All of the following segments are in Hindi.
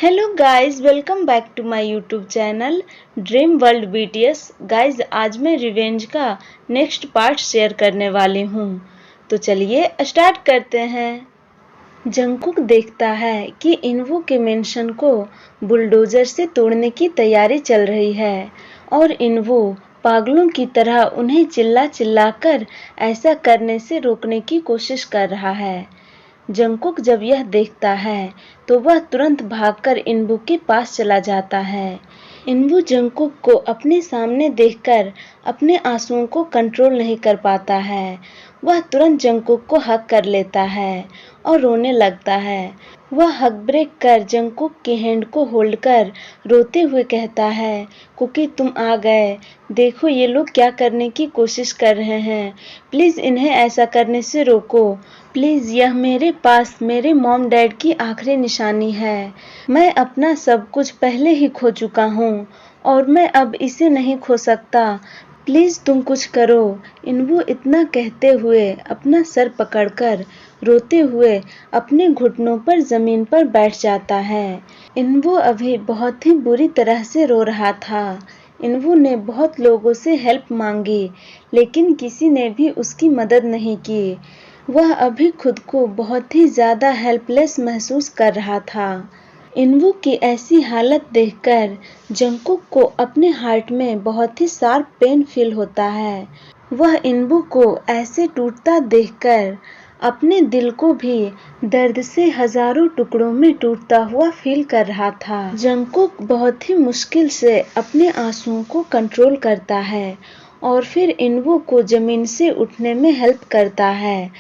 Hello guys, welcome back to my YouTube channel dream world BTS. Guys, आज मैं रिवेंज का नेक्स्ट पार्ट शेयर करने वाली हूँ। तो चलिए स्टार्ट करते हैं। जंगकुक देखता है कि इनवू के मेंशन को बुलडोजर से तोड़ने की तैयारी चल रही है और इनवू पागलों की तरह उन्हें चिल्ला चिल्ला कर ऐसा करने से रोकने की कोशिश कर रहा है। जंगकुक जब यह देखता है तो वह तुरंत भागकर इनवू के पास चला जाता है। इनवू जंगकुक को अपने सामने देखकर अपने आंसुओं को कंट्रोल नहीं कर पाता है। वह तुरंत जंगकुक को हग कर लेता है और रोने लगता है। वह हग ब्रेक कर जंगकुक की हैंड को होल्ड कर रोते हुए कहता है, कुकी तुम आ गए। देखो ये लोग क्या करने की कोशिश कर रहे हैं। प्लीज़ इन्हें ऐसा करने से रोको। प्लीज़, यह मेरे पास मेरे मॉम डैड की आखिरी निशानी है। मैं अपना सब कुछ पहले ही खो चुका हूँ और मैं अब इसे नहीं खो सकता। प्लीज़ तुम कुछ करो। इनवू इतना कहते हुए अपना सर पकड़कर रोते हुए अपने घुटनों पर ज़मीन पर बैठ जाता है। इनवू अभी बहुत ही बुरी तरह से रो रहा था। इनवू ने बहुत लोगों से हेल्प मांगी लेकिन किसी ने भी उसकी मदद नहीं की। वह अभी खुद को बहुत ही ज़्यादा हेल्पलेस महसूस कर रहा था। इनवू की ऐसी हालत देखकर जंगकुक को अपने हार्ट में बहुत ही शार्प पेन फील होता है। वह इनवू को ऐसे टूटता देखकर अपने दिल को भी दर्द से हजारों टुकड़ों में टूटता हुआ फील कर रहा था। जंगकुक बहुत ही मुश्किल से अपने आंसुओं को कंट्रोल करता है और फिर इनवू को जमीन से उठने में हेल्प करता है।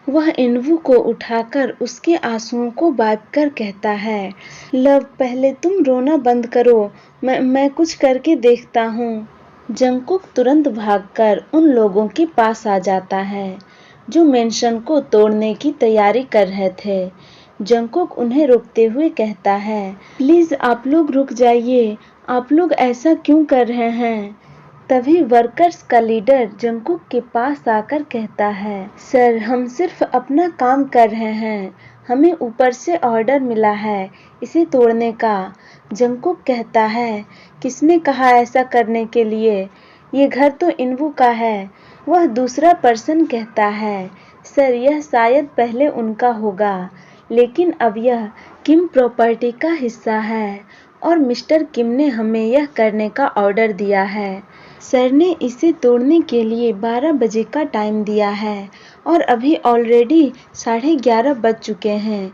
वह इनवू को उठाकर उसके आंसुओं को वाइप कर कहता है, लव पहले तुम रोना बंद करो, मैं कुछ करके देखता हूँ। जंगकुक तुरंत भागकर उन लोगों के पास आ जाता है जो मेंशन को तोड़ने की तैयारी कर रहे थे। जंगकुक उन्हें रोकते हुए कहता है, प्लीज आप लोग रुक जाइए, आप लोग ऐसा क्यों कर रहे हैं। तभी वर्कर्स का लीडर जंगकुक के पास आकर कहता है, सर हम सिर्फ अपना काम कर रहे हैं, हमें ऊपर से ऑर्डर मिला है इसे तोड़ने का। जंगकुक कहता है, किसने कहा ऐसा करने के लिए, ये घर तो इनवू का है। वह दूसरा पर्सन कहता है, सर यह शायद पहले उनका होगा लेकिन अब यह किम प्रॉपर्टी का हिस्सा है और मिस्टर किम ने हमें यह करने का ऑर्डर दिया है। सर ने इसे तोड़ने के लिए 12 बजे का टाइम दिया है और अभी ऑलरेडी 11:30 बज चुके हैं।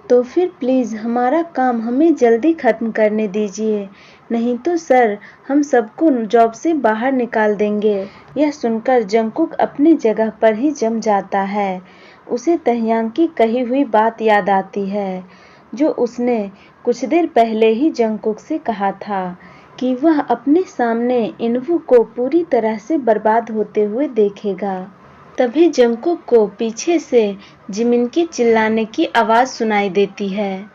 तो फिर प्लीज़ हमारा काम हमें जल्दी ख़त्म करने दीजिए, नहीं तो सर हम सबको जॉब से बाहर निकाल देंगे। यह सुनकर जंगकुक अपनी जगह पर ही जम जाता है। उसे तहयांग की कही हुई बात याद आती है जो उसने कुछ देर पहले ही जंगकुक से कहा था कि वह अपने सामने इनवू को पूरी तरह से बर्बाद होते हुए देखेगा। तभी जंगकुक को पीछे से जिमिन की चिल्लाने की आवाज़ सुनाई देती है।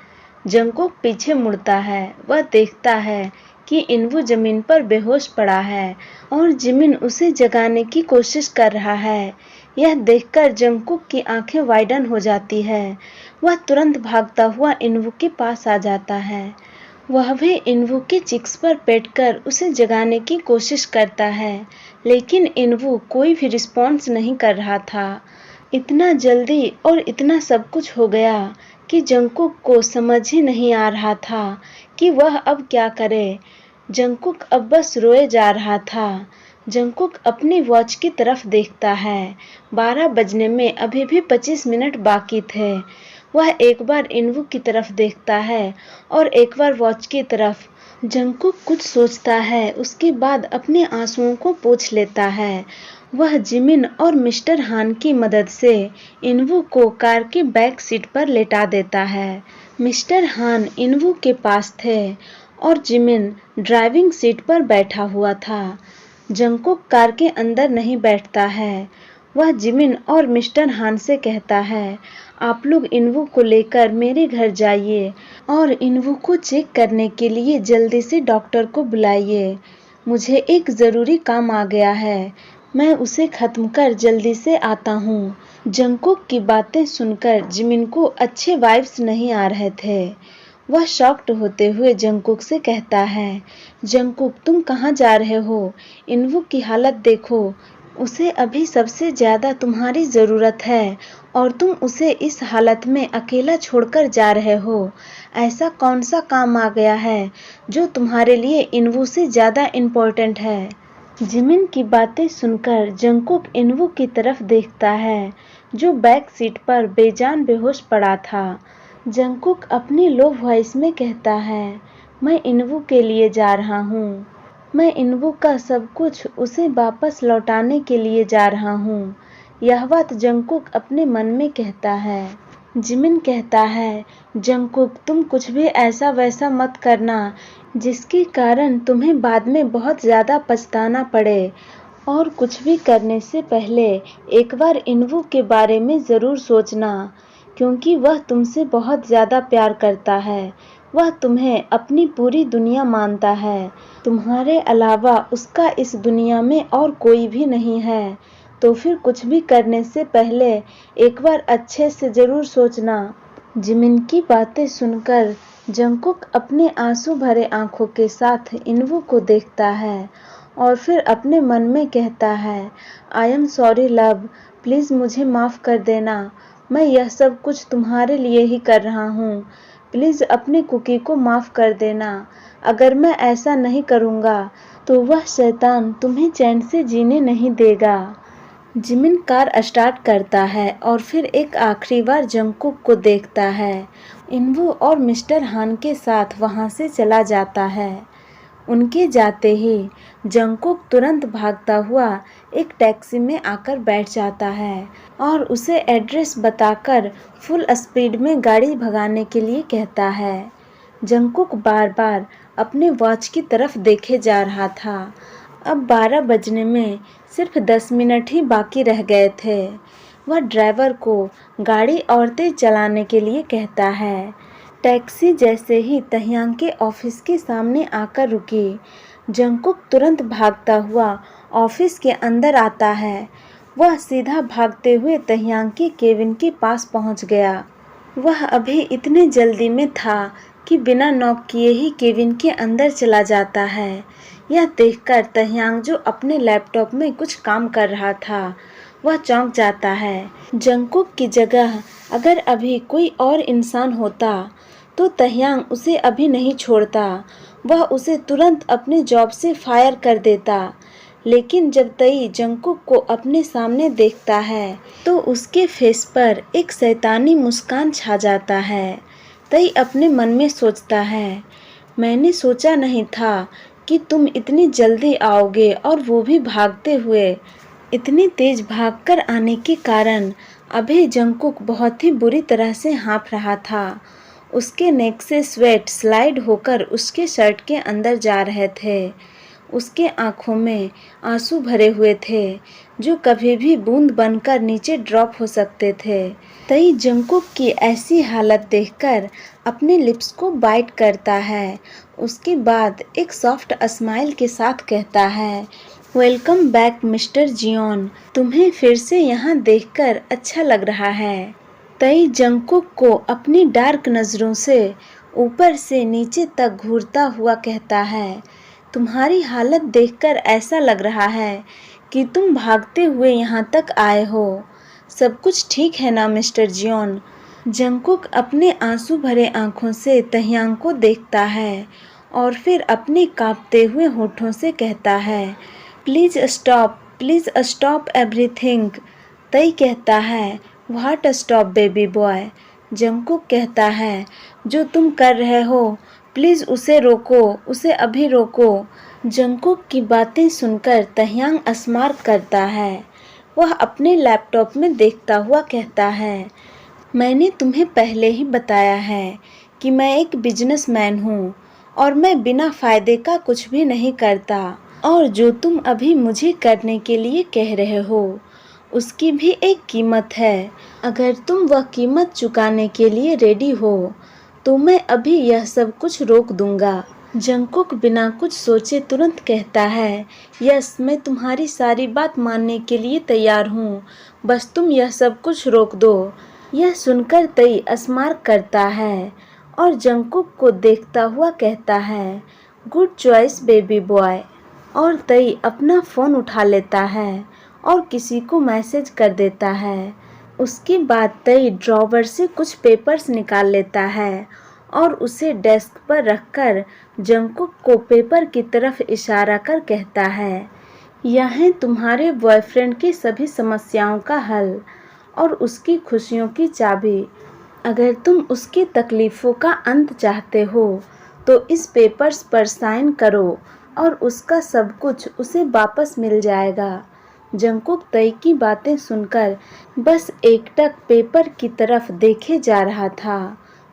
जंगकुक पीछे मुड़ता है। वह देखता है कि इनवू जमीन पर बेहोश पड़ा है और जिमिन उसे जगाने की कोशिश कर रहा है। यह देखकर जंगकुक की आंखें वाइडन हो जाती है। वह तुरंत भागता हुआ इनवू के पास आ जाता है। वह भी इनवू के चिक्स पर बैठकर उसे जगाने की कोशिश करता है लेकिन इनवू कोई भी रिस्पॉन्स नहीं कर रहा था। इतना जल्दी और इतना सब कुछ हो गया कि जंगकुक को समझ ही नहीं आ रहा था कि वह अब क्या करे। जंगकुक अब बस रोए जा रहा था। जंगकुक अपनी वॉच की तरफ देखता है। 12 बजने में अभी भी 25 मिनट बाकी थे। वह एक बार इनवू की तरफ देखता है और एक बार वॉच की तरफ। जंगकुक कुछ सोचता है, उसके बाद अपने आंसुओं को पोंछ लेता है। वह जिमिन और मिस्टर हान की मदद से इनवू को कार के बैक सीट पर लेटा देता है। मिस्टर हान इनवू के पास थे और जिमिन ड्राइविंग सीट पर बैठा हुआ था। जंगकुक कार के अंदर नहीं बैठता है। वह जिमिन और मिस्टर हान से कहता है, आप लोग इनवू को लेकर मेरे घर जाइए और इनवू को चेक करने के लिए जल्दी से डॉक्टर को बुलाइए। मुझे एक ज़रूरी काम आ गया है, मैं उसे ख़त्म कर जल्दी से आता हूँ। जंगकुक की बातें सुनकर जिमिन को अच्छे वाइब्स नहीं आ रहे थे। वह शॉक्ड होते हुए जंगकुक से कहता है, जंगकुक तुम कहाँ जा रहे हो? इनवुक की हालत देखो, उसे अभी सबसे ज्यादा तुम्हारी जरूरत है और तुम उसे इस हालत में अकेला छोड़कर जा रहे हो। ऐसा कौन सा काम आ गया है जो तुम्हारे लिए इनवू से ज्यादा इम्पोर्टेंट है? जिमिन की बातें सुनकर जंगकुक इनवू की तरफ देखता है, जो बैक सीट पर बेजान बेहोश पड़ा था। जंगकुक अपनी लो वॉइस में कहता है, मैं इनवू के लिए जा रहा हूँ। मैं इनवू का सब कुछ उसे वापस लौटाने के लिए जा रहा हूँ। यह बात जंगकुक अपने मन में कहता है। जिमिन कहता है, जंगकुक तुम कुछ भी ऐसा वैसा मत करना जिसके कारण तुम्हें बाद में बहुत ज़्यादा पछताना पड़े, और कुछ भी करने से पहले एक बार इनवू के बारे में ज़रूर सोचना, क्योंकि वह तुमसे बहुत ज़्यादा प्यार करता है। वह तुम्हें अपनी पूरी दुनिया मानता है। तुम्हारे अलावा उसका इस दुनिया में और कोई भी नहीं है। तो फिर कुछ भी करने से पहले एक बार अच्छे से ज़रूर सोचना। जिमिन की बातें सुनकर जंगकुक अपने आंसू भरे आंखों के साथ इनवू को देखता है और फिर अपने मन में कहता है, I am sorry love, please मुझे माफ़ कर देना। मैं यह सब कुछ तुम्हारे लिए ही कर रहा हूँ। प्लीज़ अपने कुकी को माफ़ कर देना। अगर मैं ऐसा नहीं करूँगा तो वह शैतान तुम्हें चैन से जीने नहीं देगा। जिमिन कार स्टार्ट करता है और फिर एक आखिरी बार जंगकुक को देखता है। इनवू और मिस्टर हान के साथ वहाँ से चला जाता है। उनके जाते ही जंगकुक तुरंत भागता हुआ एक टैक्सी में आकर बैठ जाता है और उसे एड्रेस बताकर फुल स्पीड में गाड़ी भगाने के लिए कहता है। जंगकुक बार बार अपने वॉच की तरफ देखे जा रहा था। अब 12 बजने में सिर्फ 10 मिनट ही बाकी रह गए थे। वह ड्राइवर को गाड़ी और तेज चलाने के लिए कहता है। टैक्सी जैसे ही तह्यांग के ऑफिस के सामने आकर रुकी, जंगकुक तुरंत भागता हुआ ऑफिस के अंदर आता है। वह सीधा भागते हुए तह्यांग के केबिन के पास पहुंच गया। वह अभी इतने जल्दी में था कि बिना नॉक किए ही केबिन के अंदर चला जाता है। यह देखकर तह्यांग, जो अपने लैपटॉप में कुछ काम कर रहा था, वह चौंक जाता है। जंगकुक की जगह अगर अभी कोई और इंसान होता तो तह्यांग उसे अभी नहीं छोड़ता। वह उसे तुरंत अपने जॉब से फायर कर देता। लेकिन जब तई जंगकुक को अपने सामने देखता है तो उसके फेस पर एक शैतानी मुस्कान छा जाता है। तई अपने मन में सोचता है, मैंने सोचा नहीं था कि तुम इतनी जल्दी आओगे, और वो भी भागते हुए। इतनी तेज भागकर आने के कारण अभी जंगकुक बहुत ही बुरी तरह से हाँफ रहा था। उसके नेक से स्वेट स्लाइड होकर उसके शर्ट के अंदर जा रहे थे। उसके आंखों में आंसू भरे हुए थे, जो कभी भी बूंद बनकर नीचे ड्रॉप हो सकते थे। तई जंगकुक की ऐसी हालत देखकर अपने लिप्स को बाइट करता है। उसके बाद एक सॉफ्ट स्माइल के साथ कहता है, वेलकम बैक मिस्टर जियोन, तुम्हें फिर से यहाँ देखकर अच्छा लग रहा है। तई जंगकुक को अपनी डार्क नज़रों से ऊपर से नीचे तक घूरता हुआ कहता है, तुम्हारी हालत देखकर ऐसा लग रहा है कि तुम भागते हुए यहाँ तक आए हो। सब कुछ ठीक है ना मिस्टर जियोन? जंगकुक अपने आंसू भरे आंखों से तह्यांग को देखता है और फिर अपने कांपते हुए होठों से कहता है, प्लीज़ स्टॉप एवरीथिंग। तई कहता है, what stop baby boy? Jungkook कहता है, जो तुम कर रहे हो प्लीज़ उसे रोको, उसे अभी रोको। जंगकुक की बातें सुनकर तह्यांग स्मार्ट करता है। वह अपने लैपटॉप में देखता हुआ कहता है, मैंने तुम्हें पहले ही बताया है कि मैं एक बिजनेसमैन हूँ और मैं बिना फ़ायदे का कुछ भी नहीं करता, और जो तुम अभी मुझे करने के लिए कह रहे हो उसकी भी एक कीमत है। अगर तुम वह कीमत चुकाने के लिए रेडी हो तो मैं अभी यह सब कुछ रोक दूंगा। जंगकुक बिना कुछ सोचे तुरंत कहता है, यस, मैं तुम्हारी सारी बात मानने के लिए तैयार हूँ, बस तुम यह सब कुछ रोक दो। यह सुनकर तई स्मार्ट करता है और जंगकुक को देखता हुआ कहता है, गुड चॉइस बेबी बॉय। और तई अपना फ़ोन उठा लेता है और किसी को मैसेज कर देता है। उसके बाद तई ड्रॉवर से कुछ पेपर्स निकाल लेता है और उसे डेस्क पर रखकर जंगकुक को पेपर की तरफ इशारा कर कहता है, यह है तुम्हारे बॉयफ्रेंड की सभी समस्याओं का हल और उसकी खुशियों की चाबी। अगर तुम उसकी तकलीफ़ों का अंत चाहते हो तो इस पेपर्स पर साइन करो और उसका सब कुछ उसे वापस मिल जाएगा। जंगकुक तई की बातें सुनकर बस एकटक पेपर की तरफ देखे जा रहा था।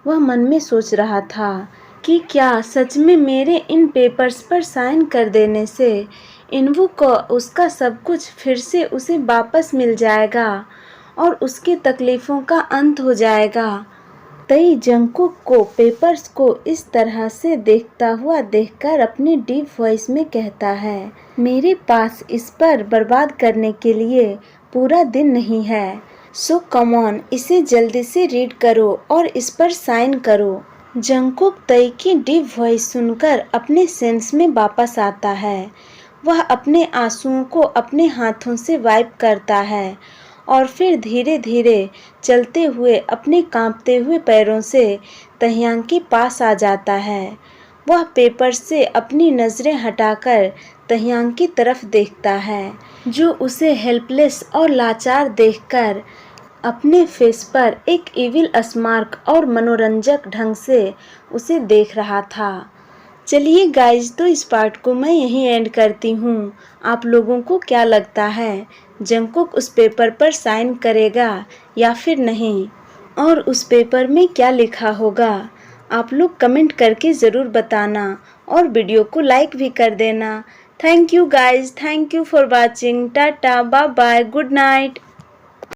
वह मन में सोच रहा था कि क्या सच में मेरे इन पेपर्स पर साइन कर देने से इन्वू को उसका सब कुछ फिर से उसे वापस मिल जाएगा और उसकी तकलीफ़ों का अंत हो जाएगा। तई जंगकुक को पेपर्स को इस तरह से देखता हुआ देखकर अपनी डीप वॉइस में कहता है, मेरे पास इस पर बर्बाद करने के लिए पूरा दिन नहीं है, सो कम ऑन, इसे जल्दी से रीड करो और इस पर साइन करो। जंगकुक तई की डीप वॉइस सुनकर अपने सेंस में वापस आता है। वह अपने आंसुओं को अपने हाथों से वाइप करता है और फिर धीरे धीरे चलते हुए अपने कांपते हुए पैरों से तहियांग के पास आ जाता है। वह पेपर से अपनी नज़रें हटाकर तहियांग की तरफ देखता है, जो उसे हेल्पलेस और लाचार देखकर अपने फेस पर एक इविल स्मार्क और मनोरंजक ढंग से उसे देख रहा था। चलिए गाइज, तो इस पार्ट को मैं यहीं एंड करती हूँ। आप लोगों को क्या लगता है, जंगकुक उस पेपर पर साइन करेगा या फिर नहीं, और उस पेपर में क्या लिखा होगा? आप लोग कमेंट करके ज़रूर बताना और वीडियो को लाइक भी कर देना। Thank you guys, thank you for watching. Tata, bye bye, good night.